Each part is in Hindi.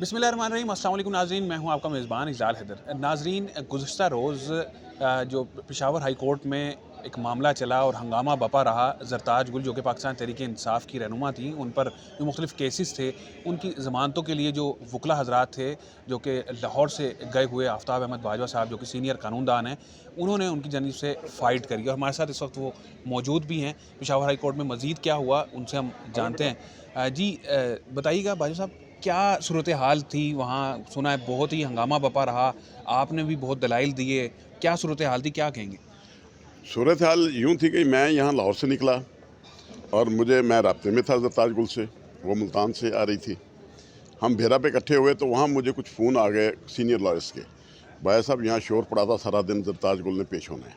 बिस्मिल्लाहिर्रहमानिर्रहीम। अस्सलाम वालेकुम नाज़रीन, मैं हूं आपका मेज़बान इज़ाल हैदर। नाज़रीन, गुज़िश्ता रोज़ जो पेशावर हाई कोर्ट में एक मामला चला और हंगामा बपा रहा। ज़रताज गुल जो कि पाकिस्तान तहरीक-ए-इंसाफ़ की रहनुमा थी, उन पर जो मुख्तलिफ़ केसेस थे, उनकी ज़मानतों के लिए जो वकला हज़रात थे, जो कि लाहौर से गए हुए आफ्ताब अहमद बाजवा साहब, जो कि सीनियर कानूनदान हैं, उन्होंने उनकी जानिब से फ़ाइट करी और हमारे साथ इस वक्त वो मौजूद भी हैं। पेशावर हाई कोर्ट में मज़ीद क्या हुआ, उनसे हम जानते हैं। जी, बताइएगा बाजवा साहब, क्या सूरत हाल थी वहाँ? सुना है बहुत ही हंगामा बपा रहा, आपने भी बहुत दलाइल दिए, क्या सूरत हाल थी, क्या कहेंगे? सूरत हाल यूँ थी कि मैं यहाँ लाहौर से निकला और मैं राब्ते में था ज़रताज गुल से, वो मुल्तान से आ रही थी। हम भेरा पे इकट्ठे हुए तो वहाँ मुझे कुछ फ़ोन आ गए सीनियर लॉयर्स के, भाई साहब यहाँ शोर पड़ा था सारा दिन, ज़रताज गुल ने पेश होना है।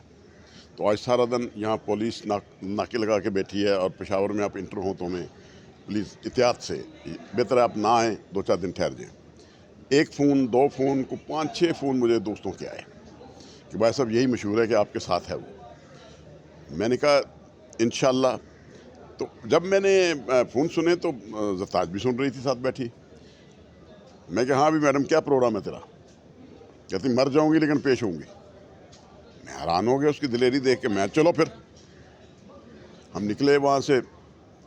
तो आज सारा दिन यहाँ पुलिस नाके लगा के बैठी है और पेशावर में आप इंटर हों तो हमें प्लीज़ एहतियात से, बेहतर है आप ना आएँ, 2-4 दिन ठहर जाएँ। 1 फ़ोन, 2 फ़ोन को 5-6 फ़ोन मुझे दोस्तों के आए कि भाई साहब यही मशहूर है कि आपके साथ है वो। मैंने कहा इंशाल्लाह। तो जब मैंने फ़ोन सुने तो ज़रताज भी सुन रही थी साथ बैठी। मैं कहा हाँ अभी मैडम क्या प्रोग्राम है तेरा? कहती मर जाऊंगी लेकिन पेश होंगी। मैं हैरान हो गया उसकी दिलेरी देख के। मैं चलो फिर हम निकले वहाँ से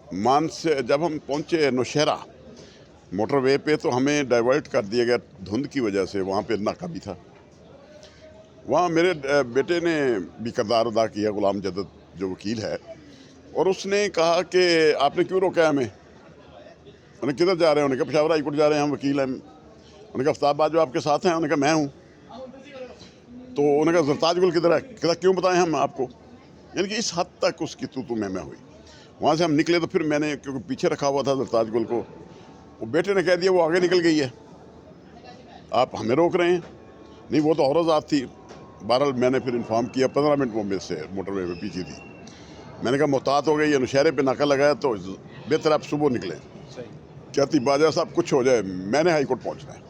मान से। जब हम पहुँचे नौशहरा मोटरवे पे तो हमें डाइवर्ट कर दिया गया धुंध की वजह से। वहाँ पे नाका भी था। वहाँ मेरे बेटे ने भी किरदार अदा किया, गुलाम जदद जो वकील है, और उसने कहा कि आपने क्यों रोका है हमें? उन्हें किधर जा रहे हैं? उन्होंने कहा पेशावर हाई कोर्ट जा रहे हैं, हम वकील हैं। उन्होंने कहा आफ्ताब बाजवा आपके साथ हैं? उन्होंने कहा मैं हूँ। तो उन्होंने कहा ज़रताज गुल किधर है? कहता क्यों बताएं हम आपको। यानी कि इस हद तक उसकी तू मैं हुई। वहाँ से हम निकले तो फिर मैंने, क्योंकि पीछे रखा हुआ था ज़रताज गुल को, वो बेटे ने कह दिया वो आगे निकल गई है, आप हमें रोक रहे हैं। नहीं, वो तो और आज़ाद थी। बहरहाल मैंने फिर इन्फॉर्म किया, 15 मिनट वो मेरे से मोटरवे में पीछे थी। मैंने कहा मोहतात हो गई है, नौशहरे पे नाका लगाया तो बेहतर आप सुबह निकलें। कहती बाजा साहब कुछ हो जाए, मैंने हाई कोर्ट पहुँचना है।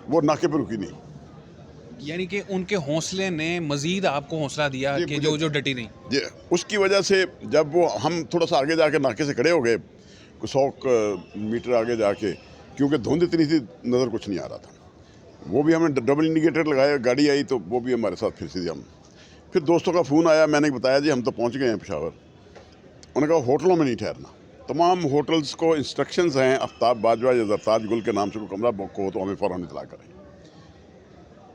वो नाके पे रुकी नहीं। यानी कि उनके हौसले ने मज़ीद आपको हौसला दिया कि जो डटी नहीं। जी, उसकी वजह से जब वो हम थोड़ा सा आगे जाके नाके से खड़े हो गए, कुछ 100 मीटर आगे जाके, क्योंकि धुंध इतनी थी नज़र कुछ नहीं आ रहा था। वो भी हमने डबल इंडिकेटर लगाया, गाड़ी आई तो वो भी हमारे साथ फिर सीधे हम। फिर दोस्तों का फ़ोन आया, मैंने बताया जी हम तो पहुंच गए हैं पेशावर। उन्होंने कहा होटलों में नहीं ठहरना। तमाम होटल्स को इंस्ट्रक्शंस हैं, आफ्ताब बाजवा या ज़रताज गुल के नाम से कोई कमरा बुक हो तो हमें फ़ौरन इतला करें।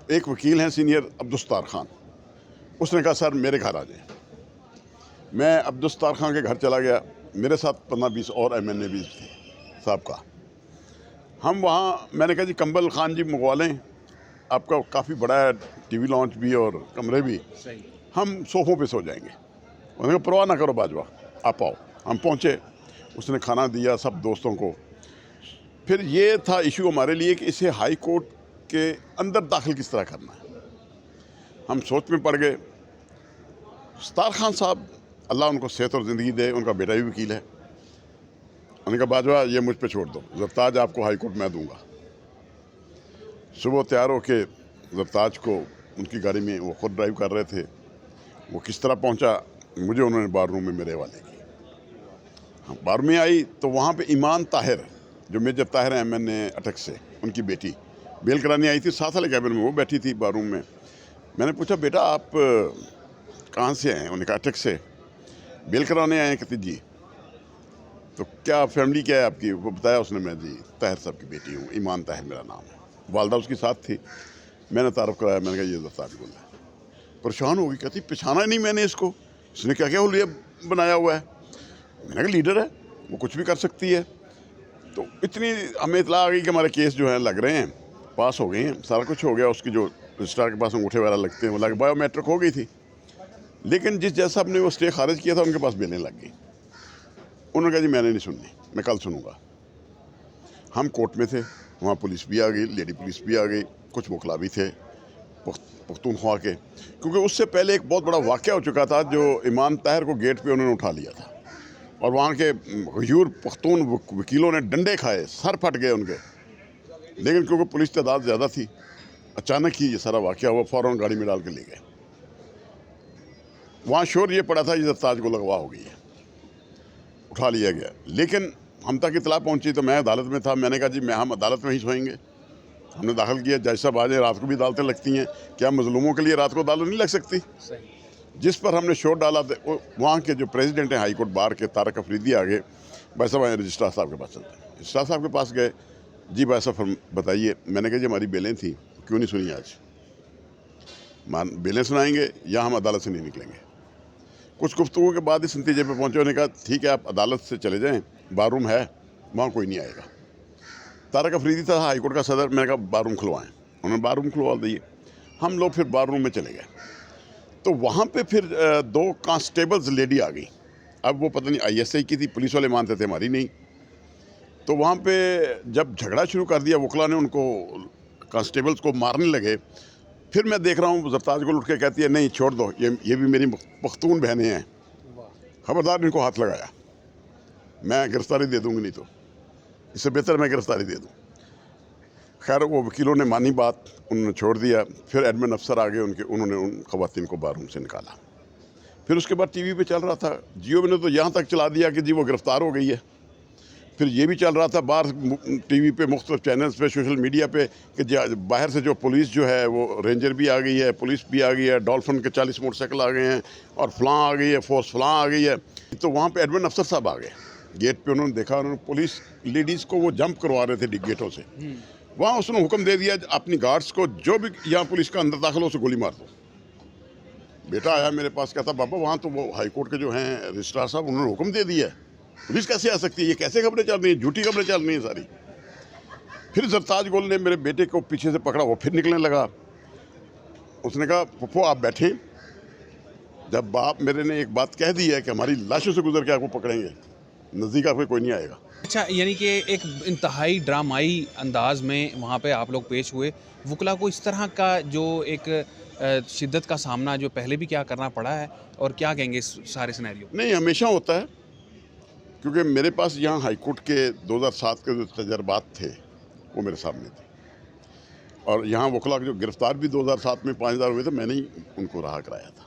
एक वकील हैं सीनियर अब्दुस्तार खान, उसने कहा सर मेरे घर आ जाए। मैं अब्दुस्तार खान के घर चला गया। मेरे साथ 15-20 और MNA भी थे साहब का। हम वहाँ, मैंने कहा जी कंबल खान जी मंगवा लें, आपका काफ़ी बड़ा है, TV लॉन्च भी और कमरे भी, सही। हम सोफ़ों पे सो जाएंगे। उन्होंने कहा परवाह ना करो बाजवा, आप आओ। हम पहुँचे, उसने खाना दिया सब दोस्तों को। फिर ये था इशू हमारे लिए कि इसे हाई कोर्ट के अंदर दाखिल किस तरह करना है। हम सोच में पड़ गए। सत्तार खान साहब, अल्लाह उनको सेहत और ज़िंदगी दे, उनका बेटा भी वकील है। उन्होंने कहा बाजवा ये मुझ पे छोड़ दो, ज़रताज आपको हाई कोर्ट मैं दूंगा। सुबह तैयार होके ज़रताज को उनकी गाड़ी में, वो खुद ड्राइव कर रहे थे, वो किस तरह पहुंचा, मुझे उन्होंने बार रूम में मेरे हवाले की। हाँ, बार में आई तो वहाँ पे ईमान ताहिर, जो मेजर ताहिर हैं MNA अटक से, उनकी बेटी बेल करानी आई थी, साथ वाले कैबिन में वो बैठी थी बार रूम में। मैंने पूछा बेटा आप कहाँ से आए हैं? उन्होंने कहा अटक से। बेल कराने आए हैं? कहती जी। तो क्या फैमिली क्या है आपकी? वो बताया उसने। मैं जी ताहिर साहब की बेटी हूँ, ईमान ताहिर मेरा नाम है। वालदा उसकी साथ थी। मैंने तारुफ कराया, मैंने कहा ये ज़रताज गुल है। परेशान हो गई, कहती पहचाना नहीं मैंने इसको, इसने क्या क्या हुलिया बनाया हुआ है। मैंने कहा लीडर है, वो कुछ भी कर सकती है। तो इतनी हमें इतला आ गई कि हमारे केस जो है लग रहे हैं, पास हो गए हैं, सारा कुछ हो गया। उसकी जो रजिस्ट्रार के पास अंगूठे वगैरह लगते हैं वो लग, बायोमेट्रिक हो गई थी। लेकिन जिस जैसा आपने वो स्टे खारिज किया था, उनके पास बेलें लग गई। उन्होंने कहा जी मैंने नहीं सुननी, मैं कल सुनूंगा। हम कोर्ट में थे, वहाँ पुलिस भी आ गई, लेडी पुलिस भी आ गई, कुछ वकला भी थे पख्तूनख्वा के, क्योंकि उससे पहले एक बहुत बड़ा वाक़या हो चुका था जो ईमान ताहिर को गेट पे उन्होंने उठा लिया था और वहाँ के गयूर पख्तून वकीलों ने डंडे खाए, सर फट गए उनके। लेकिन क्योंकि पुलिस तादाद ज़्यादा थी, अचानक ही ये सारा वाक़या हुआ, फ़ौरन गाड़ी में डाल के ले गए। वहाँ शोर ये पड़ा था ये ज़रताज को लगवा हो गई है, उठा लिया गया। लेकिन हम तक इतला पहुंची तो मैं अदालत में था, मैंने कहा जी हम अदालत में ही सोएंगे। हमने दाखिल किया, जज साहब आ जाए, रात को भी अदालतें लगती हैं, क्या मजलूमों के लिए रात को अदालत नहीं लग सकती? जिस पर हमने शोर डाला वहाँ के जो प्रेसिडेंट हैं हाई कोर्ट बार के, तारक अफरीदी, आगे भाई साहब आए, रजिस्ट्रार साहब के पास चलते हैं। रजिस्ट्रार साहब के पास गए, जी भाई साहब बताइए। मैंने कहा जी हमारी बेलें थी, क्यों नहीं सुनी आज? बेलें सुनाएंगे या हम अदालत से नहीं निकलेंगे। कुछ गुफ्तगू के बाद इस नतीजे पर पहुँचे, उन्होंने कहा ठीक है आप अदालत से चले जाएँ, बारूम है, वहाँ कोई नहीं आएगा। तारक अफरीदी था हाई कोर्ट का सदर, मैंने कहा बारूम खुलवाएं, उन्होंने बारूम खुलवा दिए। हम लोग फिर बारूम में चले गए, तो वहाँ पे फिर 2 कांस्टेबल्स लेडी आ गई। अब वो पता नहीं ISI की थी, पुलिस वाले मानते थे, हमारी नहीं। तो वहाँ पे जब झगड़ा शुरू कर दिया, वकला ने उनको, कांस्टेबल्स को मारने लगे। फिर मैं देख रहा हूँ जरताज गुल उठ के कहती है नहीं छोड़ दो, ये भी मेरी पख्तून बहनें हैं, खबरदार इनको हाथ लगाया, मैं गिरफ्तारी दे दूँगी, नहीं तो इससे बेहतर मैं गिरफ्तारी दे दूँ। खैर वो वकीलों ने मानी बात, उन्होंने छोड़ दिया। फिर एडमिन अफसर आ गए उनके, उन्होंने उन खवातीन को बारूम से निकाला। फिर उसके बाद TV पे चल रहा था, जियो ने तो यहाँ तक चला दिया कि जी वो गिरफ़्तार हो गई है। फिर ये भी चल रहा था बाहर TV पे, मुख्तलिफ चैनल्स पे, सोशल मीडिया पे, कि बाहर से जो पुलिस जो है वो रेंजर भी आ गई है, पुलिस भी आ गई है, डॉल्फिन के 40 मोटरसाइकिल आ गए हैं, और फलां आ गई है, फोर्स फलां आ गई है। तो वहाँ पर एडमिन अफसर साहब आ गए गेट पे, उन्होंने देखा, उन्होंने पुलिस लेडीज़ को वो जंप करवा रहे थे गेटों से। वहाँ उसने हुक्म दे दिया अपनी गार्ड्स को, जो भी यहाँ पुलिस का अंदर दाखिल हो उसे गोली मार दो। बेटा आया मेरे पास, कहता पापा वहाँ तो वो हाई कोर्ट के जो हैं रजिस्ट्रार साहब, उन्होंने हुक्म दे दिया है, पुलिस कैसे आ सकती है? ये कैसे खबरें चल रही हैं, झूठी खबरें चल रही हैं सारी। फिर जरताज गोल ने मेरे बेटे को पीछे से पकड़ा, वो फिर निकलने लगा। उसने कहा पप्पो आप बैठे, जब बाप मेरे ने एक बात कह दी है कि हमारी लाशों से गुजर के आपको पकड़ेंगे, नज़दीक आपके कोई नहीं आएगा। अच्छा, यानी कि एक इंतहाई ड्रामाई अंदाज में वहाँ पे आप लोग पेश हुए। वकला को इस तरह का जो एक शिद्दत का सामना जो पहले भी क्या करना पड़ा है, और क्या कहेंगे इस सारे सिनेरियो? नहीं, हमेशा होता है, क्योंकि मेरे पास यहाँ हाई कोर्ट के 2007 के जो तजर्बात थे वो मेरे सामने थे, और यहाँ वकला जो गिरफ्तार भी 2007 में 5000 हुए थे, मैंने ही उनको रहा कराया था।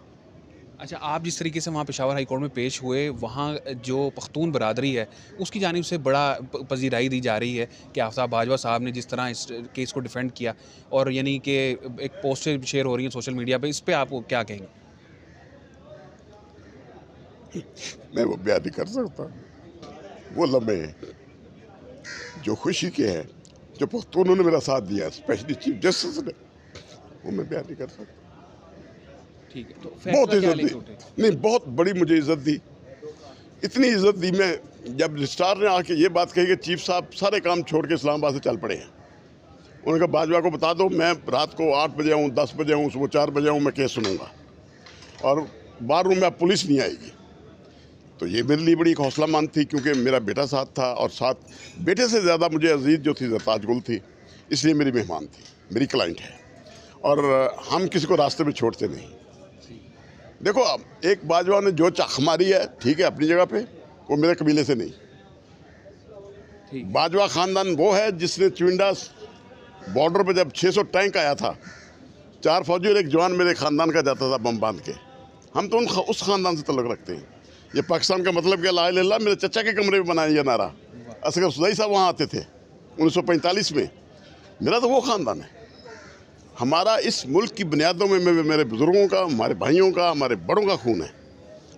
अच्छा, आप जिस तरीके से वहाँ पेशावर हाई कोर्ट में पेश हुए, वहाँ जो पख्तून बरादरी है उसकी जानिब से बड़ा पजीराई दी जा रही है कि आफ्ताब बाजवा साहब ने जिस तरह इस केस को डिफेंड किया, और यानी कि एक पोस्टें शेयर हो रही हैं सोशल मीडिया पे, इस पे आप क्या कहेंगे? मैं वो बयान नहीं कर सकता। वो लम्हे जो खुशी के हैं, जो पख्तूनों ने मेरा साथ दिया, स्पेशली चीफ जस्टिस ने, वो मैं बयान नहीं कर सकता। ठीक है, तो बहुत फैसला क्या इज्जत लेके दी, उठे? नहीं बहुत बड़ी मुझे इज्जत दी, इतनी इज्जत दी। मैं जब रजिस्ट्रार ने आके ये बात कही कि चीफ साहब सारे काम छोड़ के इस्लामाबाद से चल पड़े हैं, उन्होंने कहा बाजवा को बता दो मैं रात को 8 बजे आऊँ, 10 बजे आऊँ, सुबह 4 बजे आऊँ, मैं केस सुनूंगा, और बार में अब पुलिस नहीं आएगी। तो ये मेरे लिए बड़ी हौसला मंद थी, क्योंकि मेरा बेटा साथ था, और साथ बेटे से ज़्यादा मुझे अजीज़ जो थी जरताज गुल थी, इसलिए मेरी मेहमान थी, मेरी क्लाइंट है, और हम किसी को रास्ते में छोड़ते नहीं। देखो एक बाजवा ने जो चाख मारी है, ठीक है, अपनी जगह पे, वो मेरे कबीले से नहीं। बाजवा ख़ानदान वो है जिसने चुंडा बॉर्डर पे जब 600 टैंक आया था, 4 फौजी और 1 जवान मेरे ख़ानदान का जाता था बम बांध के। हम तो उस ख़ानदान से तल्लुक़ रखते हैं। ये पाकिस्तान का मतलब क्या, ला इलाहा इल्लल्लाह, मेरे चचा के कमरे में बनाया ये नारा। असगर सुदाई साहब वहाँ आते थे 1945 में। मेरा तो वो ख़ानदान है। हमारा इस मुल्क की बुनियादों में मेरे बुज़ुर्गों का, हमारे भाइयों का, हमारे बड़ों का खून है,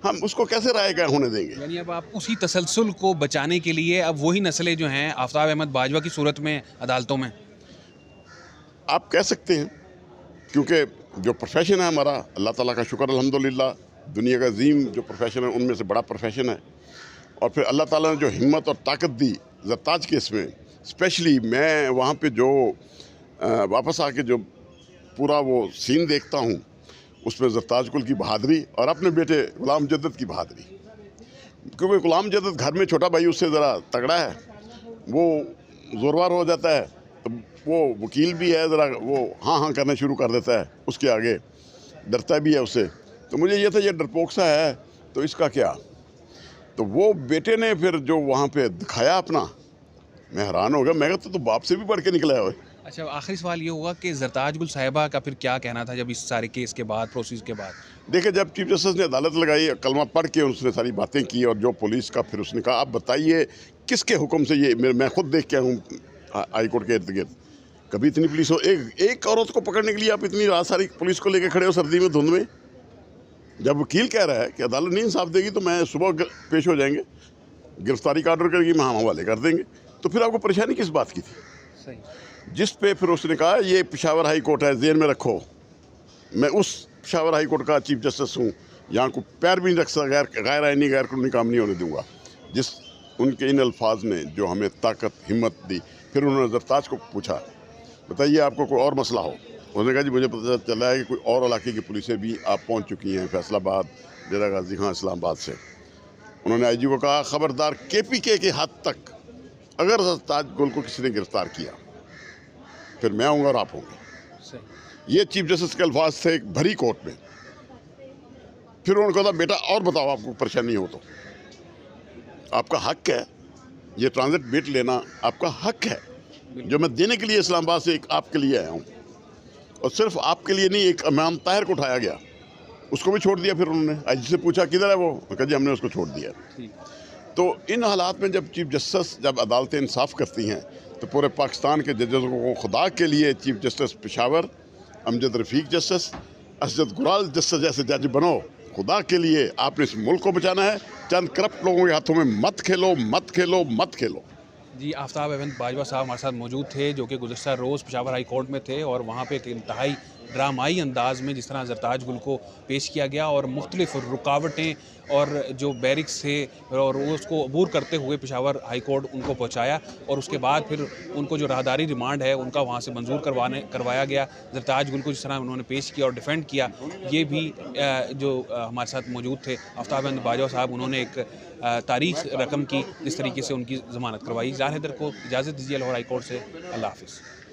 हम उसको कैसे राय क्या होने देंगे? यानी अब आप उसी तसलसल को बचाने के लिए अब वही नस्लें जो हैं आफ्ताब अहमद बाजवा की सूरत में अदालतों में, आप कह सकते हैं, क्योंकि जो प्रोफेशन है हमारा, अल्लाह ताला का शुक्र अल्हम्दुलिल्लाह, दुनिया का अजीम जो प्रोफेशन है उनमें से बड़ा प्रोफेशन है। और फिर अल्लाह ताला ने जो हिम्मत और ताकत दी जरताज केस में, स्पेशली मैं वहाँ पे जो वापस आके जो पूरा वो सीन देखता हूँ, उसमें जरताज गुल की बहादरी और अपने बेटे गुलाम जद्दत की बहादरी, क्योंकि गुलाम जद्दत घर में छोटा भाई उससे ज़रा तगड़ा है, वो ज़ोरवार हो जाता है, तो वो वकील भी है, ज़रा वो हाँ हाँ करना शुरू कर देता है, उसके आगे डरता भी है उससे। तो मुझे ये था ये डरपोक सा है, तो इसका क्या। तो वो बेटे ने फिर जो वहाँ पे दिखाया अपना, मैं हैरान हो गया। मैं कहता तो बाप से भी बढ़ के निकला है। अच्छा, आखिरी सवाल ये होगा कि ज़रताज गुल साहिबा का फिर क्या कहना था जब इस सारे केस के बाद, प्रोसेस के बाद? देखिए, जब चीफ जस्टिस ने अदालत लगाई, कलमा पढ़ के उसने सारी बातें की, और जो पुलिस का फिर उसने कहा, आप बताइए किसके हुक्म से ये, मैं खुद देख के आया हूँ हाई कोर्ट के इर्द गिर्द, कभी इतनी पुलिस हो, एक औरत को पकड़ने के लिए आप इतनी रात सारी पुलिस को लेके खड़े हो सर्दी में, धुंध में। जब वकील कह रहा है कि अदालत नहीं इंसाफ देगी तो मैं सुबह पेश हो जाएंगे, गिरफ्तारी का ऑर्डर करेगी, हम हवाले कर देंगे, तो फिर आपको परेशानी किस बात की थी? सही। जिस पे फिर उसने कहा ये पेशावर हाई कोर्ट है, जेल में रखो, मैं उस पेशावर हाई कोर्ट का चीफ जस्टिस हूँ, यहाँ को पैर भी नहीं रख सकता, गैर आईनी गैर कानूनी काम नहीं होने दूंगा। जिस उनके इन अल्फाज ने जो हमें ताकत हिम्मत दी, फिर उन्होंने ज़रताज को पूछा, बताइए आपको कोई और मसला हो? उसने कहा जी मुझे पता चला है कि कोई और इलाके की पुलिसें भी आप पहुँच चुकी हैं, फैसलाबाद, डेरा गाजी खां, इस्लामाबाद से। उन्होंने IG को कहा, ख़बरदार KPK के हद तक अगर ज़रताज गुल को किसी ने गिरफ्तार किया फिर मैं आऊँगा और आप होंगे। सही। ये चीफ जस्टिस के अल्फाज थे एक भरी कोर्ट में। फिर उन्होंने कहा, बेटा और बताओ आपको परेशानी हो तो, आपका हक है, ये ट्रांजिट बेट लेना आपका हक है, जो मैं देने के लिए इस्लामाबाद से एक आपके लिए आया हूँ, और सिर्फ आपके लिए नहीं, एक इमाम ताहिर को उठाया गया, उसको भी छोड़ दिया। फिर उन्होंने IG से पूछा किधर है वो, कहा जी हमने उसको छोड़ दिया। तो इन हालात में जब चीफ जस्टिस, जब अदालतें इंसाफ करती हैं, तो पूरे पाकिस्तान के जजेस को खुदा के लिए चीफ जस्टिस पेशावर, अमजद रफ़ीक जस्टिस, असजद गुराल जस्टिस जैसे जज बनो। खुदा के लिए आपने इस मुल्क को बचाना है, चंद करप्ट लोगों के हाथों में मत खेलो, मत खेलो, मत खेलो। जी, आफ्ताब अहमद बाजवा साहब हमारे साथ मौजूद थे, जो कि गुज़श्ता रोज़ पेशावर हाई कोर्ट में थे, और वहाँ पे एक इंतहाई ड्रामाई अंदाज में जिस तरह ज़रताज गुल को पेश किया गया, और मुख्तलिफ रुकावटें और जो बैरिक्स थे और वो उसको अबूर करते हुए पेशावर हाई कोर्ट उनको पहुँचाया, और उसके बाद फिर उनको जो राहदारी रिमांड है उनका वहाँ से मंजूर करवाया गया। ज़रताज गुल को जिस तरह उन्होंने पेश किया और डिफेंड किया, ये भी जो हमारे साथ मौजूद थे आफ्ताब अहमद बाजवा साहब, उन्होंने एक तारीख रकम की जिस तरीके से उनकी ज़मानत करवाई। ज़ाहिर हैदर को इजाज़त दीजिए लाहौर हाई कोर्ट से। अल्लाह हाफ़िज़।